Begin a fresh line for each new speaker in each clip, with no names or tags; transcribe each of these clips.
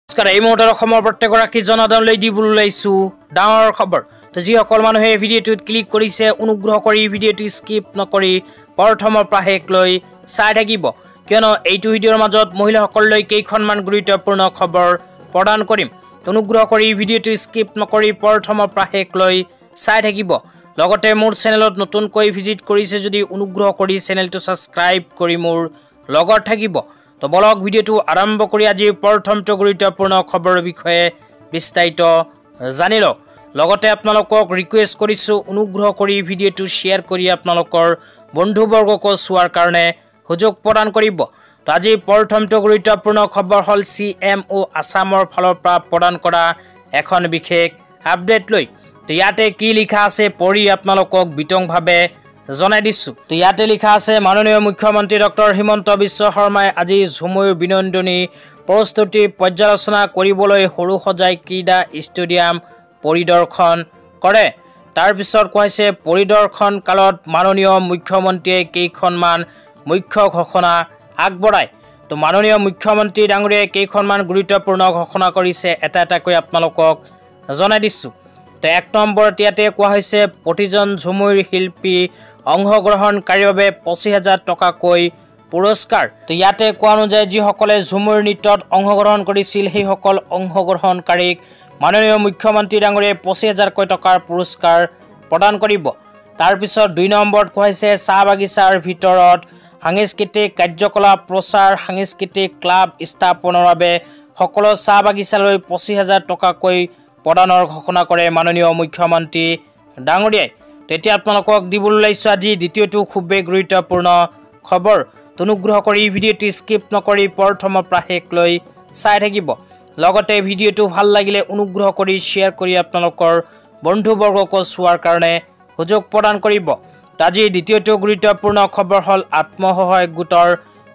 নমস্কাৰ এই মুহূৰ্তত অসমৰ প্ৰত্যেকগৰাকী জনসাধাৰণলৈ দিবলৈ ওলাইছো ডাঙৰ খবৰ। তো যিসকল মানুহে ভিডিঅ'টোত ক্লিক কৰিছে অনুগ্ৰহ কৰি ভিডিঅ'টো স্কিপ নকৰি প্ৰথমৰ পৰা শেষলৈ চাই থাকিব, কিয়নো এইটো ভিডিঅ'ৰ মাজত মহিলাসকললৈ কেইখনমান গুৰুত্বপূৰ্ণ খবৰ প্ৰদান কৰিম। অনুগ্ৰহ কৰি ভিডিঅ'টো স্কিপ নকৰি প্ৰথমৰ পৰা শেষলৈ চাই থাকিব। লগতে মোৰ চেনেলত নতুনকৈ ভিজিট কৰিছে যদি অনুগ্ৰহ কৰি চেনেলটো ছাবস্ক্ৰাইব কৰি মোৰ লগত থাকিব। তো বলক ভিডিঅ'টো আৰম্ভ কৰি আজিৰ প্ৰথমটো গুৰুত্বপূৰ্ণ খবৰৰ বিষয়ে বিস্তাৰিত জানি লওক। লগতে আপোনালোকক ৰিকুৱেষ্ট কৰিছোঁ অনুগ্ৰহ কৰি ভিডিঅ'টো শ্বেয়াৰ কৰি আপোনালোকৰ বন্ধুবৰ্গকো চোৱাৰ কাৰণে সুযোগ প্ৰদান কৰিব। তো আজিৰ প্ৰথমটো গুৰুত্বপূৰ্ণ খবৰ হ'ল CMO আছামৰ ফালৰ পৰা প্ৰদান কৰা এখন বিশেষ আপডেট লৈ। তো ইয়াতে কি লিখা আছে পঢ়ি আপোনালোকক বিতংভাৱে জনাই দিছোঁ। তো ইয়াতে লিখা আছে মাননীয় মুখ্যমন্ত্ৰী ডক্টৰ হিমন্ত বিশ্ব শৰ্মাই আজি ঝুমুৰ বিনন্দনী প্ৰস্তুতি পৰ্যালোচনা কৰিবলৈ সৰু সজাই ক্ৰীড়া ষ্টেডিয়াম পৰিদৰ্শন কৰে। তাৰপিছত কৈছে পৰিদৰ্শন কালত মাননীয় মুখ্যমন্ত্ৰীয়ে কেইখনমান মুখ্য ঘোষণা আগবঢ়ায়। তো মাননীয় মুখ্যমন্ত্ৰী ডাঙৰীয়াই কেইখনমান গুৰুত্বপূৰ্ণ ঘোষণা কৰিছে, এটা এটাকৈ আপোনালোকক জনাই দিছোঁ। তো 1 নম্বৰত ইয়াতে কোৱা হৈছে প্ৰতিজন ঝুমুৰ শিল্পী অংশগ্ৰহণকাৰীৰ বাবে 25,000 টকাকৈ পুৰস্কাৰ। তো ইয়াতে কোৱা অনুযায়ী যিসকলে ঝুমুৰ নৃত্যত অংশগ্ৰহণ কৰিছিল সেইসকল অংশগ্ৰহণকাৰীক মাননীয় মুখ্যমন্ত্ৰী ডাঙৰীয়াই 25,000 টকাৰ পুৰস্কাৰ প্ৰদান কৰিব। তাৰপিছত 2 নম্বৰত কোৱা হৈছে চাহ বাগিচাৰ ভিতৰত সাংস্কৃতিক কাৰ্যকলাপ প্ৰচাৰ সাংস্কৃতিক ক্লাব স্থাপনৰ বাবে সকলো চাহ বাগিচালৈ 25,000 টকাকৈ প্ৰদানৰ ঘোষণা কৰে মাননীয় মুখ্যমন্ত্ৰী ডাঙৰীয়াই। তেতিয়া আপোনালোকক দিবলৈ ওলাইছোঁ আজি দ্বিতীয়টো খুবেই গুৰুত্বপূৰ্ণ খবৰ। অনুগ্ৰহ কৰি ভিডিঅ'টো স্কিপ নকৰি প্ৰথমৰ পৰা শেষলৈ চাই থাকিব। লগতে ভিডিঅ'টো ভাল লাগিলে অনুগ্ৰহ কৰি শ্বেয়াৰ কৰি আপোনালোকৰ বন্ধুবৰ্গকো চোৱাৰ কাৰণে সুযোগ প্ৰদান কৰিব। আজিৰ দ্বিতীয়টো গুৰুত্বপূৰ্ণ খবৰ হ'ল আত্মসহায়ক গোটৰ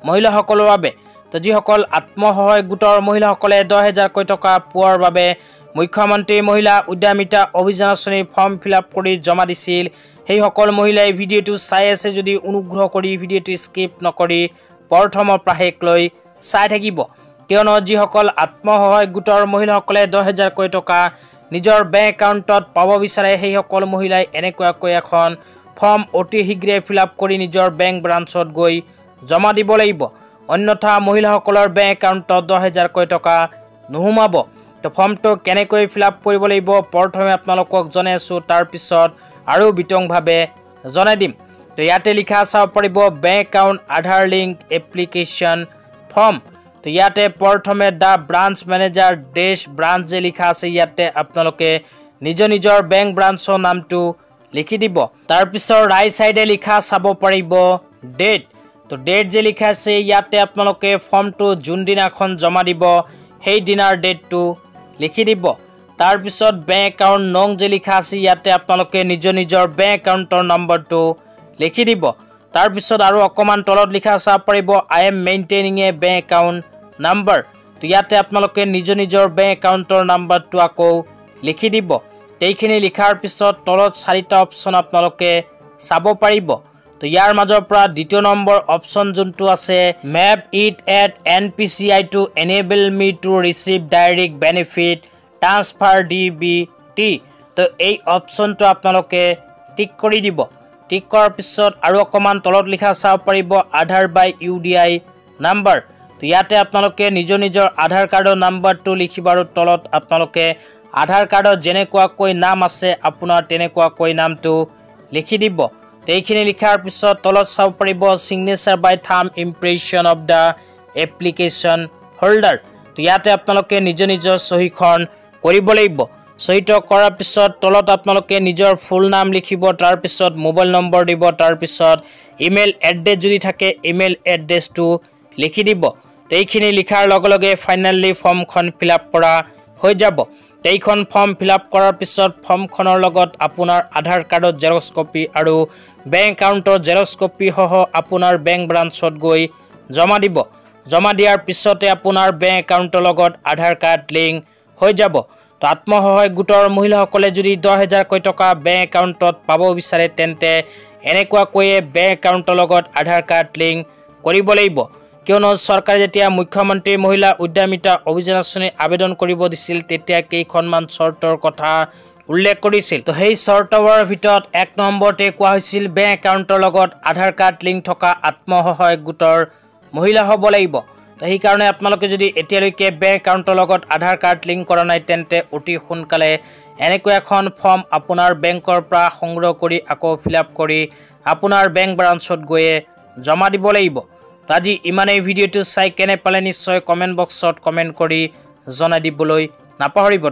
মহিলাসকলৰ বাবে। তো যিসকল আত্মসহায়ক গোটৰ মহিলাসকলে 10,000 টকা পোৱাৰ বাবে মুখ্যমন্ত্ৰী মহিলা উদ্যমিতা অভিযান আঁচনিৰ ফৰ্ম ফিলআপ কৰি জমা দিছিল, সেইসকল মহিলাই ভিডিঅ'টো চাই আছে যদি অনুগ্ৰহ কৰি ভিডিঅ'টো স্কিপ নকৰি প্ৰথমৰ পৰা শেষলৈ চাই থাকিব, কিয়নো যিসকল আত্মসহায়ক গোটৰ মহিলাসকলে 10,000 টকা নিজৰ বেংক একাউণ্টত পাব বিচাৰে সেইসকল মহিলাই এনেকুৱাকৈ এখন ফৰ্ম অতি শীঘ্ৰে ফিলআপ কৰি নিজৰ বেংক ব্ৰাঞ্চত গৈ জমা দিব লাগিব, অন্যথা মহিলাসকলৰ বেংক একাউণ্টত 10,000 টকা নোসোমাব। তো ফৰ্মটো কেনেকৈ ফিলআপ কৰিব লাগিব প্ৰথমে আপোনালোকক জনাই আছোঁ, তাৰপিছত আৰু বিতংভাৱে জনাই দিম। তো ইয়াতে লিখা চাব পাৰিব বেংক একাউণ্ট আধাৰ লিংক এপ্লিকেশ্যন ফৰ্ম। তো ইয়াতে প্ৰথমে দ্য ব্ৰাঞ্চ মেনেজাৰ ব্ৰাঞ্চ যে লিখা আছে ইয়াতে আপোনালোকে নিজৰ বেংক ব্ৰাঞ্চৰ নামটো লিখি দিব। তাৰপিছত ৰাইট চাইডে লিখা চাব পাৰিব ডেট। তো ডেট যে লিখা আছে ইয়াতে আপোনালোকে ফৰ্মটো যোনদিনাখন জমা দিব সেই দিনাৰ ডেটটো লিখি দিব। তাৰপিছত বেংক একাউণ্ট নং যে লিখা আছে ইয়াতে আপোনালোকে নিজৰ বেংক একাউণ্টৰ নম্বৰটো লিখি দিব। তাৰপিছত আৰু অকণমান তলত লিখা চাব পাৰিব I am maintaining A bank account number. তো ইয়াতে আপোনালোকে নিজৰ বেংক একাউণ্টৰ নাম্বাৰটো আকৌ লিখি দিব। এইখিনি লিখাৰ পিছত তলত 4টা অপশ্যন আপোনালোকে চাব পাৰিব। তো ইয়াৰ মাজৰ পৰা দ্বিতীয় নম্বৰ অপশ্যন যোনটো আছে map it at NPCI two enable me two receive direct benefit transfer DBT। তো এই অপশ্যনটো আপোনালোকে টিক কৰি দিব। টিক কৰাৰ পিছত আৰু অকণমান তলত লিখা চাব পাৰিব আধাৰ বাই UDI নাম্বাৰ। তো ইয়াতে আপোনালোকে নিজৰ আধাৰ কাৰ্ডৰ নাম্বাৰটো লিখিব আৰু তলত আপোনালোকে আধাৰ কাৰ্ডত যেনেকুৱাকৈ নাম আছে আপোনাৰ তেনেকুৱাকৈ নামটো লিখি দিব। তো এইখিনি লিখাৰ পিছত তলত চাব পাৰিব signature by thumb impression of the application holder. তো ইয়াতে আপোনালোকে নিজৰ চহীখন কৰিব লাগিব। চহীটো কৰাৰ পিছত তলত আপোনালোকে নিজৰ ফুল নাম লিখিব, তাৰপিছত মোবাইল নম্বৰ দিব, তাৰপিছত ইমেইল এড্ৰেছ যদি থাকে ইমেইল এড্ৰেছটো লিখি দিব। তো এইখিনি লিখাৰ লগে লগে ফাইনেলি ফৰ্মখন ফিলআপ কৰা হৈ যাব। এইখন ফৰ্ম ফিলআপ কৰাৰ পিছত ফৰ্মখনৰ লগত আপোনাৰ আধাৰ কাৰ্ডৰ জেৰক্স কপি আৰু বেংক একাউণ্টৰ জেৰক্স কপি সহ আপোনাৰ বেংক ব্ৰাঞ্চত গৈ জমা দিব। জমা দিয়াৰ পিছতে আপোনাৰ বেংক একাউণ্টৰ লগত আধাৰ কাৰ্ড লিংক হৈ যাব। তো আত্মসহায়ক গোটৰ মহিলাসকলে যদি 10,000 টকা বেংক একাউণ্টত পাব বিচাৰে তেন্তে এনেকুৱাকৈয়ে বেংক একাউণ্টৰ লগত আধাৰ কাৰ্ড লিংক কৰিব লাগিব। কিয়নো চৰকাৰে যেতিয়া মুখ্যমন্ত্ৰী মহিলা উদ্যমিতা অভিযান আঁচনি আবেদন কৰিব দিছিল তেতিয়া কেইখনমান চৰ্তৰ কথা উল্লেখ কৰিছিল। তো সেই চৰ্তৰ ভিতৰত 1 নম্বৰতে কোৱা হৈছিল বেংক একাউণ্টৰ লগত আধাৰ কাৰ্ড লিংক থকা আত্মসহায়ক গোটৰ মহিলা হ'ব লাগিব। তো সেইকাৰণে আপোনালোকে যদি এতিয়ালৈকে বেংক একাউণ্টৰ লগত আধাৰ কাৰ্ড লিংক কৰা নাই তেন্তে অতি সোনকালে এনেকৈ এখন ফৰ্ম আপোনাৰ বেংকৰ পৰা সংগ্ৰহ কৰি আকৌ ফিলআপ কৰি আপোনাৰ বেংক ব্ৰাঞ্চত গৈ জমা দিব লাগিব। তো আজি ইমানেই। ভিডিঅ'টো চাই কেনে পালে নিশ্চয় কমেণ্ট বক্সত কমেণ্ট কৰি জনাই দিবলৈ নাপাহৰিব।